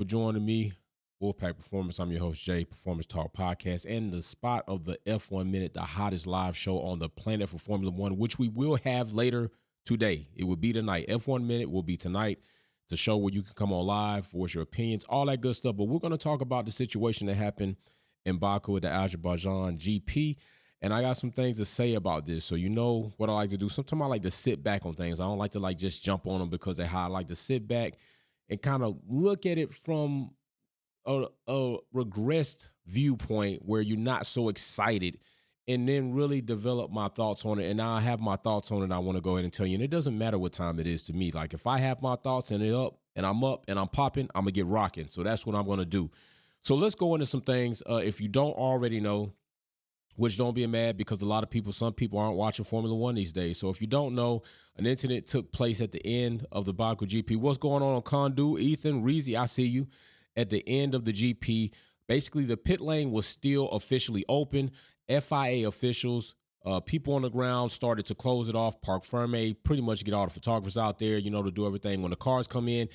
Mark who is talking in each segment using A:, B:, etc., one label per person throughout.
A: For joining me, Wolfpack Performance. I'm your host, Jay, Performance Talk Podcast, and the spot of the F1 Minute, the hottest live show on the planet for Formula One, which we will have later today. It will be tonight. F1 Minute will be tonight. It's a show where you can come on live, voice your opinions, all that good stuff. But we're going to talk about the situation that happened in Baku at the Azerbaijan GP. And I got some things to say about this. So you know what I like to do. Sometimes I like to sit back on things. I don't like to just jump on them because they're hot. I like to sit back and kind of look at it from a regressed viewpoint where you're not so excited, and then really develop my thoughts on it. And now I have my thoughts on it. I want to go ahead and tell you, and it doesn't matter what time it is to me. Like if I have my thoughts and I'm up and I'm popping, I'm gonna get rocking. So that's what I'm gonna do. So let's go into some things. If you don't already know, which don't be mad, because some people aren't watching Formula One these days. So if you don't know, an incident took place at the end of the Baku GP. What's going on Condu? Ethan, Reezy, I see you. At the end of the GP, basically the pit lane was still officially open. FIA officials, people on the ground started to close it off. Park Ferme, pretty much get all the photographers out there, to do everything when the cars come in.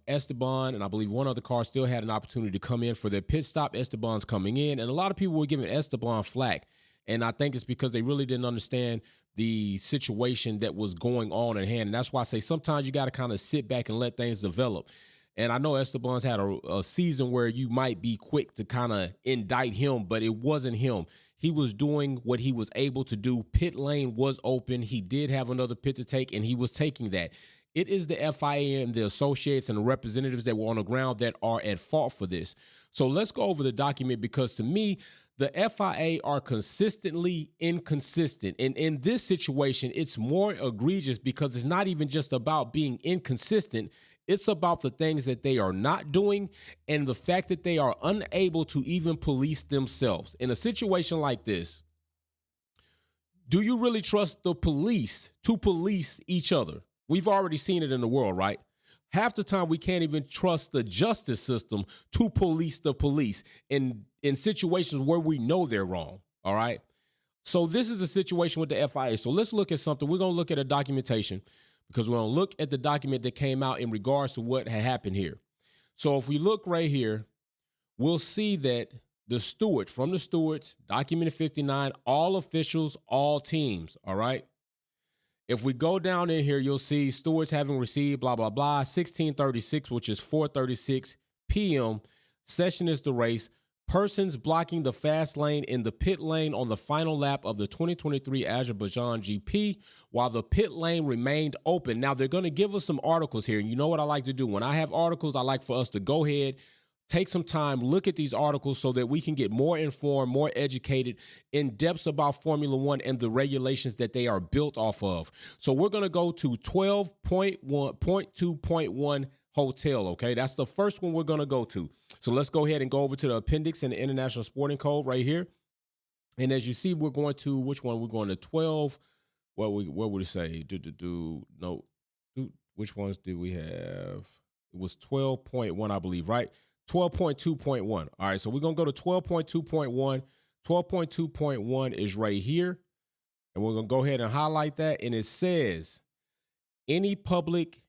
A: Esteban and I believe one other car still had an opportunity to come in for their pit stop. Esteban's coming in, and a lot of people were giving Esteban flack. And I think it's because they really didn't understand the situation that was going on at hand. And that's why I say sometimes you got to kind of sit back and let things develop. And I know Esteban's had a season where you might be quick to kind of indict him, but it wasn't him. He was doing what he was able to do. Pit lane was open. He did have another pit to take, and he was taking that. It is the FIA and the associates and the representatives that were on the ground that are at fault for this. So let's go over the document, because to me, the FIA are consistently inconsistent. And in this situation, it's more egregious because it's not even just about being inconsistent. It's about the things that they are not doing and the fact that they are unable to even police themselves. In a situation like this, do you really trust the police to police each other? We've already seen it in the world, right? Half the time we can't even trust the justice system to police the police in situations where we know they're wrong, all right? So this is a situation with the FIA. So let's look at something. We're going to look at a documentation, because we're going to look at the document that came out in regards to what had happened here. So if we look right here, we'll see that the stewards, from the stewards, document 59, all officials, all teams, all right? If we go down in here, you'll see stewards having received blah, blah, blah, 1636, which is 4:36 p.m. Session is the race. Persons blocking the fast lane in the pit lane on the final lap of the 2023 Azerbaijan GP while the pit lane remained open. Now, they're going to give us some articles here. And you know what I like to do? When I have articles, I like for us to go ahead, take some time, look at these articles so that we can get more informed, more educated, in depth about Formula One and the regulations that they are built off of. So we're going to go to 12.1.2.1 hotel, okay? That's the first one we're going to go to. So let's go ahead and go over to the appendix in the International Sporting Code right here. And as you see, we're going to, which one? We're going to 12. What would it say? Which ones did we have? It was 12.1, I believe, right? 12.2.1. All right, so we're going to go to 12.2.1. 12.2.1 is right here. And we're going to go ahead and highlight that. And it says, any public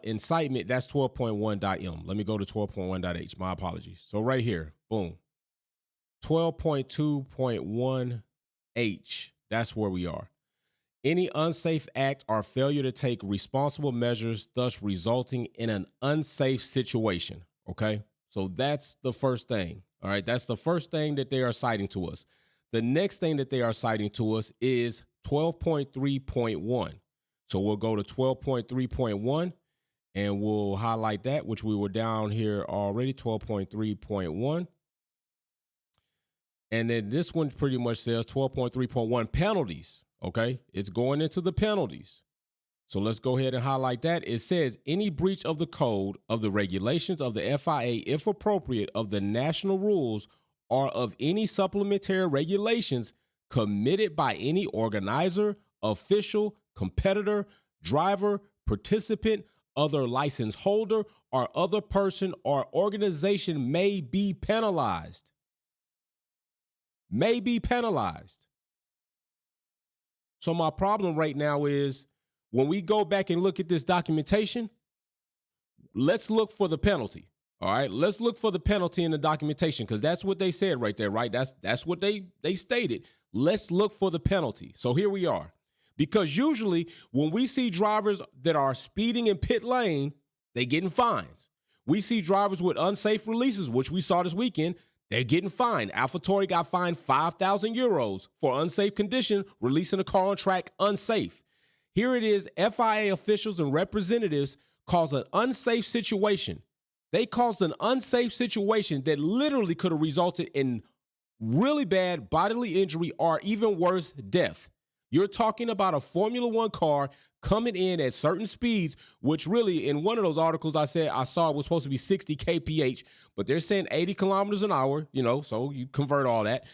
A: incitement, that's 12.1.m. Let me go to 12.1.h. My apologies. So right here, boom. 12.2.1h. That's where we are. Any unsafe act or failure to take responsible measures, thus resulting in an unsafe situation. Okay? So that's the first thing. All right? That's the first thing that they are citing to us. The next thing that they are citing to us is 12.3.1. So we'll go to 12.3.1 and we'll highlight that, which we were down here already, 12.3.1. And then this one pretty much says 12.3.1 penalties. Okay, it's going into the penalties. So let's go ahead and highlight that. It says any breach of the code, of the regulations of the FIA, if appropriate, of the national rules, or of any supplementary regulations committed by any organizer, official, competitor, driver, participant, other license holder, or other person or organization may be penalized. May be penalized. So my problem right now is when we go back and look at this documentation, let's look for the penalty. All right, let's look for the penalty in the documentation because that's what they said right there, right? That's what they stated. Let's look for the penalty. So here we are. Because usually when we see drivers that are speeding in pit lane, they getting fines. We see drivers with unsafe releases, which we saw this weekend, they're getting fined. AlphaTauri got fined 5,000 euros for unsafe condition, releasing a car on track unsafe. Here it is, FIA officials and representatives cause an unsafe situation. They caused an unsafe situation that literally could have resulted in really bad bodily injury or even worse, death. You're talking about a Formula One car coming in at certain speeds, which really in one of those articles I saw it was supposed to be 60 kph, but they're saying 80 kilometers an hour, so you convert all that.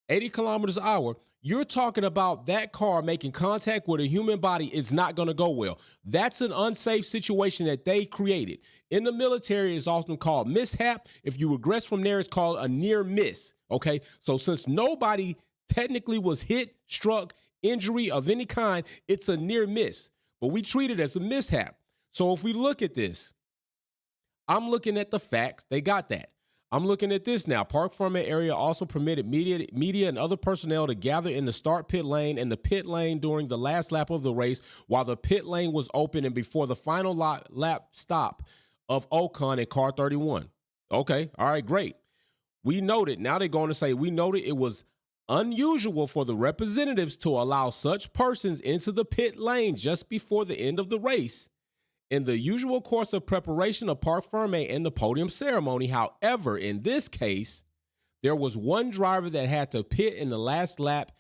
A: 80 kilometers an hour. You're talking about that car making contact with a human body is not going to go well. That's an unsafe situation that they created. In the military, it's often called mishap. If you regress from there, it's called a near miss. Okay, so since nobody technically was hit, struck, injury of any kind, it's a near miss. But we treat it as a mishap. So if we look at this, I'm looking at the facts. They got that. I'm looking at this now. Parc Fermé area also permitted media and other personnel to gather in the start pit lane and the pit lane during the last lap of the race while the pit lane was open and before the final lap stop of Ocon in car 31. Okay, all right, great. We noted, now they're going to say, we noted it was unusual for the representatives to allow such persons into the pit lane just before the end of the race. In the usual course of preparation of Parc Fermé and the podium ceremony, however, in this case, there was one driver that had to pit in the last lap,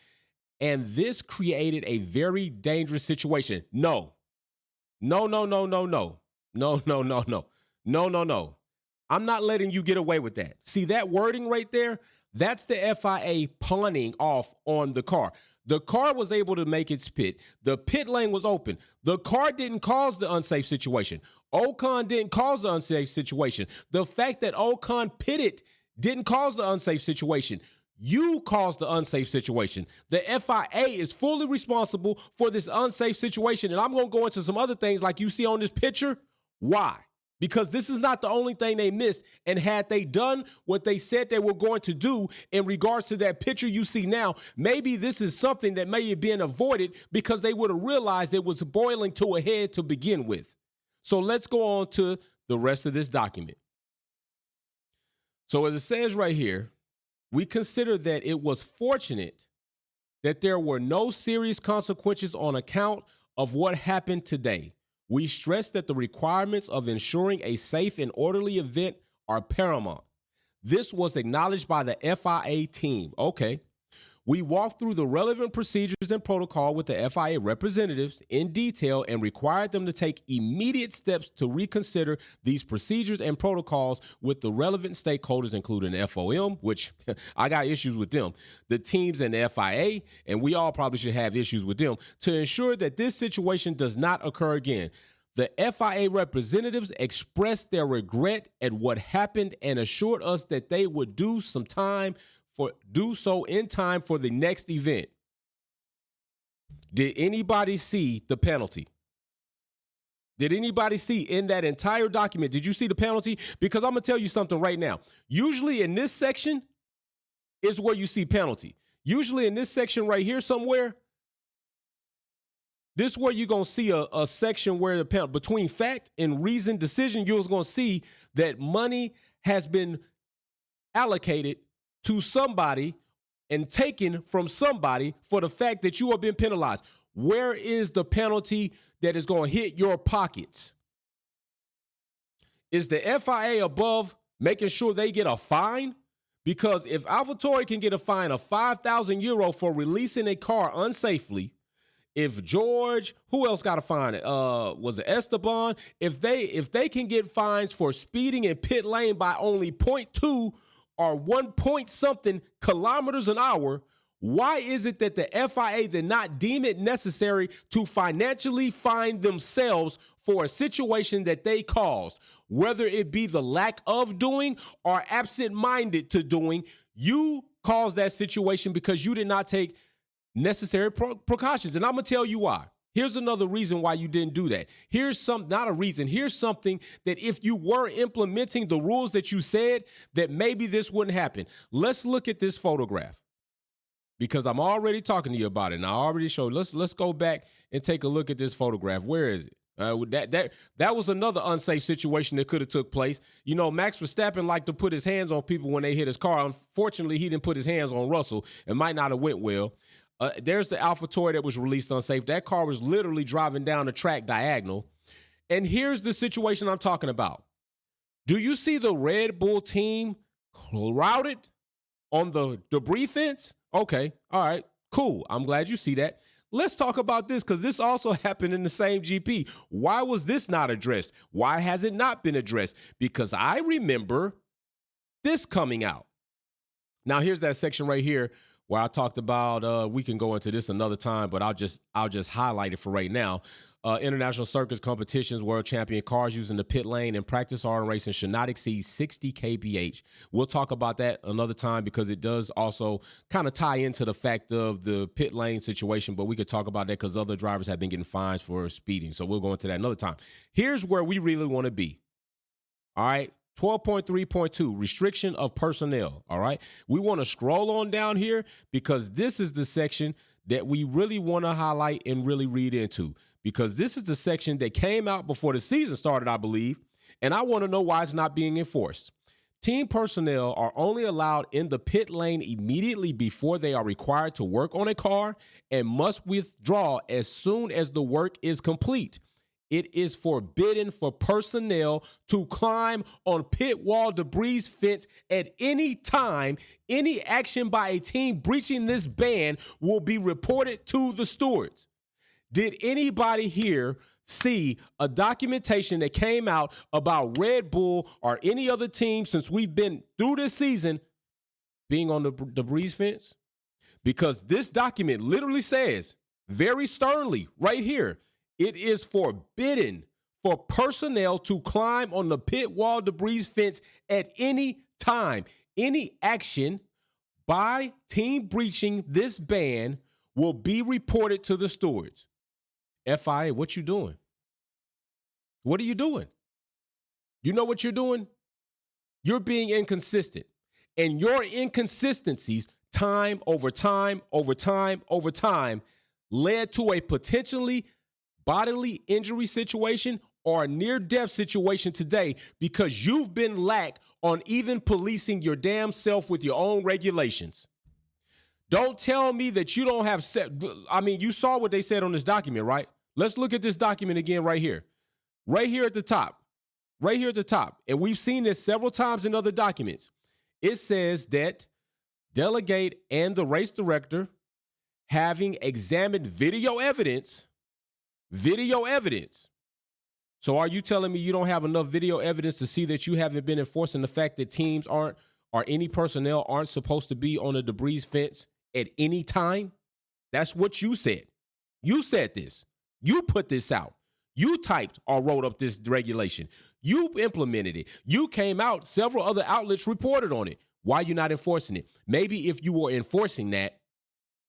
A: and this created a very dangerous situation. No. I'm not letting you get away with that. See that wording right there? That's the FIA pawning off on the car. The car was able to make its pit. The pit lane was open. The car didn't cause the unsafe situation. Ocon didn't cause the unsafe situation. The fact that Ocon pitted didn't cause the unsafe situation. You caused the unsafe situation. The FIA is fully responsible for this unsafe situation. And I'm going to go into some other things like you see on this picture. Why? Because this is not the only thing they missed. And had they done what they said they were going to do in regards to that picture you see now, maybe this is something that may have been avoided because they would have realized it was boiling to a head to begin with. So let's go on to the rest of this document. So as it says right here, we consider that it was fortunate that there were no serious consequences on account of what happened today. We stress that the requirements of ensuring a safe and orderly event are paramount. This was acknowledged by the FIA team. Okay. We walked through the relevant procedures and protocol with the FIA representatives in detail and required them to take immediate steps to reconsider these procedures and protocols with the relevant stakeholders, including the FOM, which I got issues with them, the teams and the FIA, and we all probably should have issues with them, to ensure that this situation does not occur again. The FIA representatives expressed their regret at what happened and assured us that they would do so in time for the next event. Did anybody see the penalty? Did anybody see in that entire document? Did you see the penalty? Because I'm going to tell you something right now. Usually in this section is where you see penalty. Usually in this section right here somewhere, this is where you're going to see a section where the penalty, between fact and reasoned decision, you're going to see that money has been allocated to somebody and taken from somebody for the fact that you have been penalized. Where is the penalty that is going to hit your pockets? Is the FIA above making sure they get a fine? Because if AlphaTauri can get a fine of 5,000 euro for releasing a car unsafely, if George, who else got a fine? Was it Esteban? If they can get fines for speeding in pit lane by only 0.2 or 1 point something kilometers an hour, why is it that the FIA did not deem it necessary to financially fine themselves for a situation that they caused? Whether it be the lack of doing or absent-minded to doing, you caused that situation because you did not take necessary precautions. And I'm going to tell you why. Here's another reason why you didn't do that. Not a reason. Here's something that if you were implementing the rules that you said, that maybe this wouldn't happen. Let's look at this photograph because I'm already talking to you about it. And I already showed. Let's go back and take a look at this photograph. Where is it? That was another unsafe situation that could have took place. You know, Max Verstappen liked to put his hands on people when they hit his car. Unfortunately, he didn't put his hands on Russell. It might not have went well. There's the AlphaTauri that was released unsafe. That car was literally driving down the track diagonal. And here's the situation I'm talking about. Do you see the Red Bull team crowded on the debris fence? Okay, all right, cool. I'm glad you see that. Let's talk about this because this also happened in the same GP. Why was this not addressed? Why has it not been addressed? Because I remember this coming out. Now, here's that section right here where I talked about, we can go into this another time, but I'll just highlight it for right now. International circuits competitions, world champion cars using the pit lane and practice auto racing should not exceed 60 kph. We'll talk about that another time because it does also kind of tie into the fact of the pit lane situation, but we could talk about that because other drivers have been getting fines for speeding. So we'll go into that another time. Here's where we really want to be. All right. 12.3.2, restriction of personnel. All right. We want to scroll on down here because this is the section that we really want to highlight and really read into, because this is the section that came out before the season started, I believe. And I want to know why it's not being enforced. Team personnel are only allowed in the pit lane immediately before they are required to work on a car and must withdraw as soon as the work is complete. It is forbidden for personnel to climb on pit wall debris fence at any time. Any action by a team breaching this ban will be reported to the stewards. Did anybody here see a documentation that came out about Red Bull or any other team since we've been through this season being on the debris fence? Because this document literally says very sternly right here, it is forbidden for personnel to climb on the pit wall debris fence at any time. Any action by team breaching this ban will be reported to the stewards. FIA, what you doing? What are you doing? You know what you're doing? You're being inconsistent. And your inconsistencies, time over time, over time, over time, led to a potentially bodily injury situation or a near-death situation today because you've been lax on even policing your damn self with your own regulations. Don't tell me that you don't have you saw what they said on this document, right? Let's look at this document again right here. Right here at the top. Right here at the top. And we've seen this several times in other documents. It says that delegate and the race director, having examined video evidence. So are you telling me you don't have enough video evidence to see that you haven't been enforcing the fact that teams aren't or any personnel aren't supposed to be on a debris fence at any time? That's what you said. You said this. You put this out. You typed or wrote up this regulation. You implemented it. You came out. Several other outlets reported on it. Why are you not enforcing it? Maybe if you were enforcing that,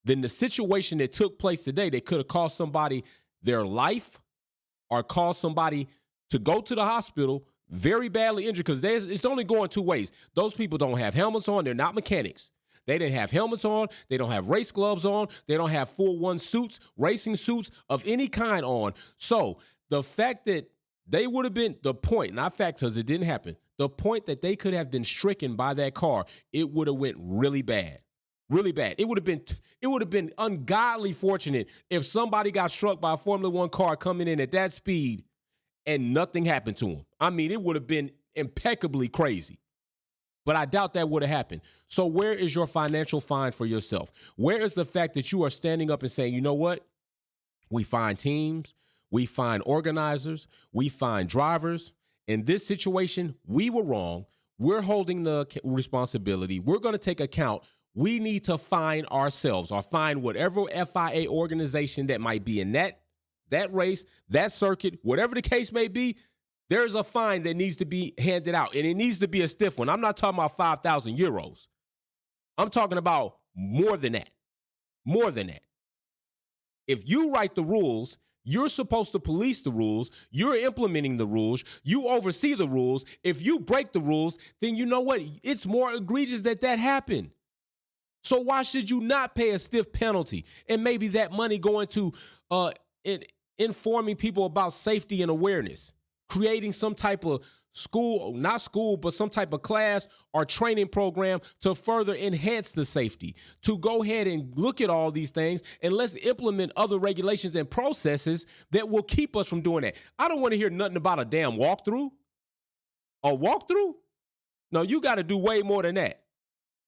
A: then the situation that took place today, they could have cost somebody their life or cause somebody to go to the hospital very badly injured, because it's only going two ways. Those people don't have helmets on. They're not mechanics. They didn't have helmets on. They don't have race gloves on. They don't have full suits, racing suits of any kind on. So the fact that they would have been, the point, not fact because it didn't happen, the point that they could have been stricken by that car, it would have went really bad. Really bad. It would have been ungodly fortunate if somebody got struck by a Formula One car coming in at that speed and nothing happened to him. I mean, it would have been impeccably crazy. But I doubt that would have happened. So where is your financial fine for yourself? Where is the fact that you are standing up and saying, you know what? We find teams, we find organizers, we find drivers. In this situation, we were wrong. We're holding the responsibility. We're going to take account. We need to find ourselves or find whatever FIA organization that might be in that race, that circuit, whatever the case may be. There's a fine that needs to be handed out, and it needs to be a stiff one. I'm not talking about 5,000 euros. I'm talking about more than that. More than that. If you write the rules, You're supposed to police the rules. You're implementing the rules. You oversee the rules. If you break the rules, then you know what? It's more egregious that happened. So why should you not pay a stiff penalty? And maybe that money going to informing people about safety and awareness, creating some type of not school, but some type of class or training program to further enhance the safety, to go ahead and look at all these things and let's implement other regulations and processes that will keep us from doing that. I don't want to hear nothing about a damn walkthrough. A walkthrough? No, you got to do way more than that.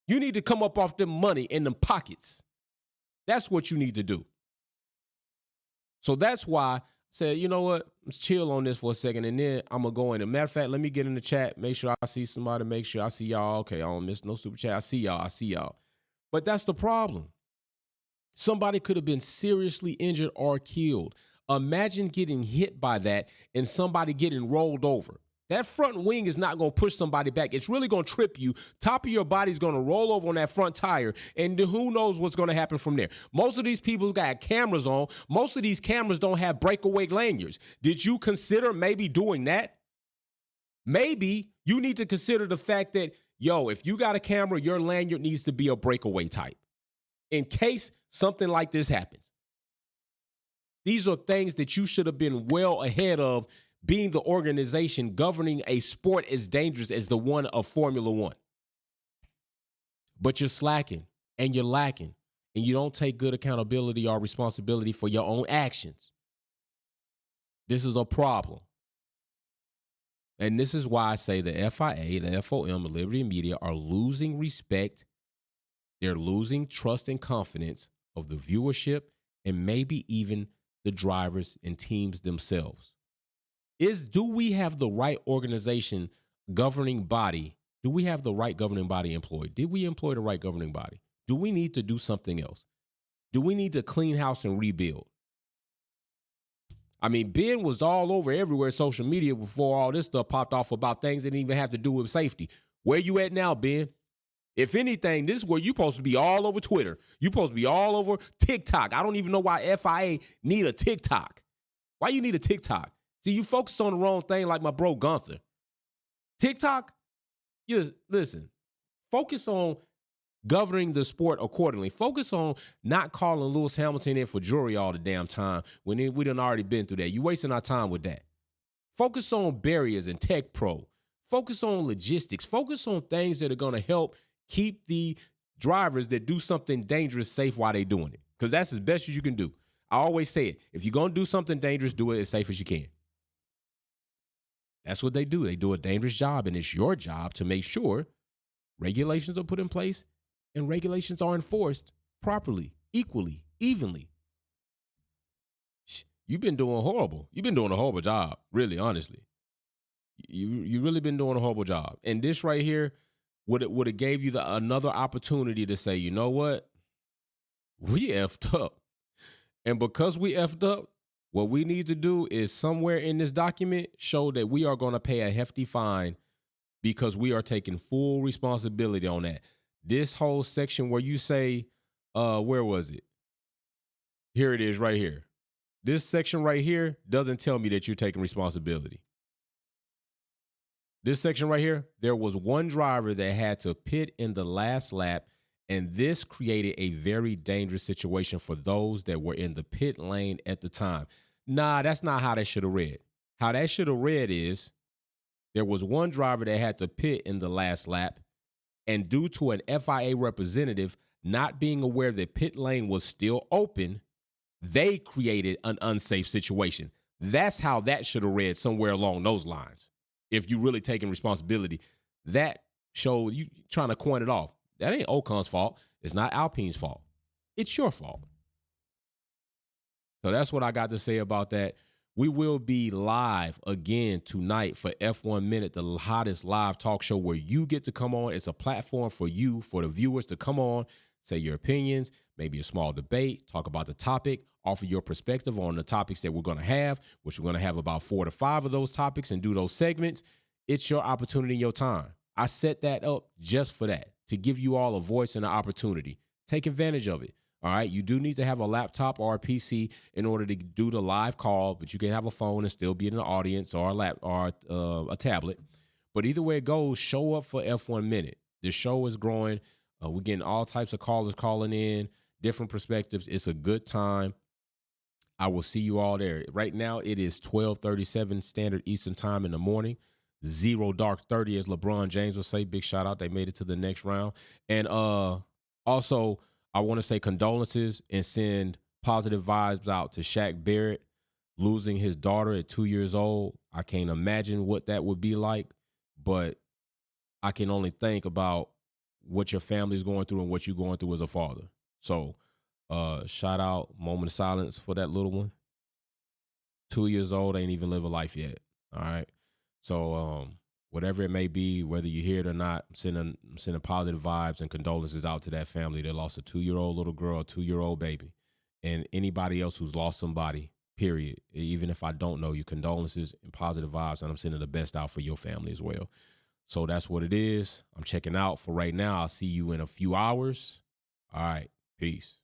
A: You need to come up off them money in them pockets. That's what you need to do. So that's why I said, you know what? Let's chill on this for a second, and then I'm going to go in. As a matter of fact, let me get in the chat, make sure I see somebody, make sure I see y'all. Okay, I don't miss no super chat. I see y'all. But that's the problem. Somebody could have been seriously injured or killed. Imagine getting hit by that and somebody getting rolled over. That front wing is not going to push somebody back. It's really going to trip you. Top of your body is going to roll over on that front tire, and who knows what's going to happen from there. Most of these people got cameras on. Most of these cameras don't have breakaway lanyards. Did you consider maybe doing that? Maybe you need to consider the fact that, if you got a camera, your lanyard needs to be a breakaway type in case something like this happens. These are things that you should have been well ahead of, being the organization governing a sport as dangerous as the one of Formula One. But you're slacking and you're lacking, and you don't take good accountability or responsibility for your own actions. This is a problem. And this is why I say the FIA, the FOM, the Liberty Media are losing respect. They're losing trust and confidence of the viewership and maybe even the drivers and teams themselves. Do we have the right organization governing body? Do we have the right governing body employed? Did we employ the right governing body? Do we need to do something else? Do we need to clean house and rebuild? I mean, Ben was all over everywhere, social media, before all this stuff popped off about things that didn't even have to do with safety. Where you at now, Ben? If anything, this is where you're supposed to be all over Twitter. You're supposed to be all over TikTok. I don't even know why FIA need a TikTok. Why you need a TikTok? See, you focus on the wrong thing like my bro Gunther. TikTok, listen, focus on governing the sport accordingly. Focus on not calling Lewis Hamilton in for jury all the damn time when we done already been through that. You're wasting our time with that. Focus on barriers and tech pro. Focus on logistics. Focus on things that are going to help keep the drivers that do something dangerous safe while they're doing it, because that's as best as you can do. I always say it. If you're going to do something dangerous, do it as safe as you can. That's what they do. They do a dangerous job, and it's your job to make sure regulations are put in place and regulations are enforced properly, equally, evenly. You've been doing horrible. You've been doing a horrible job, really, honestly. You really been doing a horrible job. And this right here would have gave you another opportunity to say, you know what? We effed up. And because we effed up, what we need to do is somewhere in this document show that we are going to pay a hefty fine because we are taking full responsibility on that. This whole section where you say, where was it? Here it is right here. This section right here doesn't tell me that you're taking responsibility. This section right here, there was one driver that had to pit in the last lap, and this created a very dangerous situation for those that were in the pit lane at the time. Nah, that's not how that should have read. How that should have read is there was one driver that had to pit in the last lap, and due to an FIA representative not being aware that pit lane was still open, they created an unsafe situation. That's how that should have read, somewhere along those lines. If you really taking responsibility, that showed you trying to coin it off. That ain't Ocon's fault. It's not Alpine's fault. It's your fault. So that's what I got to say about that. We will be live again tonight for F1 Minute, the hottest live talk show where you get to come on. It's a platform for you, for the viewers to come on, say your opinions, maybe a small debate, talk about the topic, offer your perspective on the topics that we're going to have, which we're going to have about 4 to 5 of those topics and do those segments. It's your opportunity and your time. I set that up just for that, to give you all a voice and an opportunity. Take advantage of it. All right. You do need to have a laptop or a PC in order to do the live call, but you can have a phone and still be in the audience or a tablet. But either way it goes, show up for F1 Minute. The show is growing. We're getting all types of callers calling in, different perspectives. It's a good time. I will see you all there. Right now, it is 12:37 Standard Eastern Time in the morning. Zero dark 30, as LeBron James will say. Big shout out. They made it to the next round. And also, I want to say condolences and send positive vibes out to Shaq Barrett losing his daughter at 2 years old. I can't imagine what that would be like, but I can only think about what your family's going through and what you're going through as a father. So, shout out, moment of silence for that little one. 2 years old, ain't even live a life yet. All right. So, whatever it may be, whether you hear it or not, I'm sending positive vibes and condolences out to that family that lost a 2-year-old little girl, a 2-year-old baby, and anybody else who's lost somebody. Period. Even if I don't know you, condolences and positive vibes, and I'm sending the best out for your family as well. So that's what it is. I'm checking out for right now. I'll see you in a few hours. All right. Peace.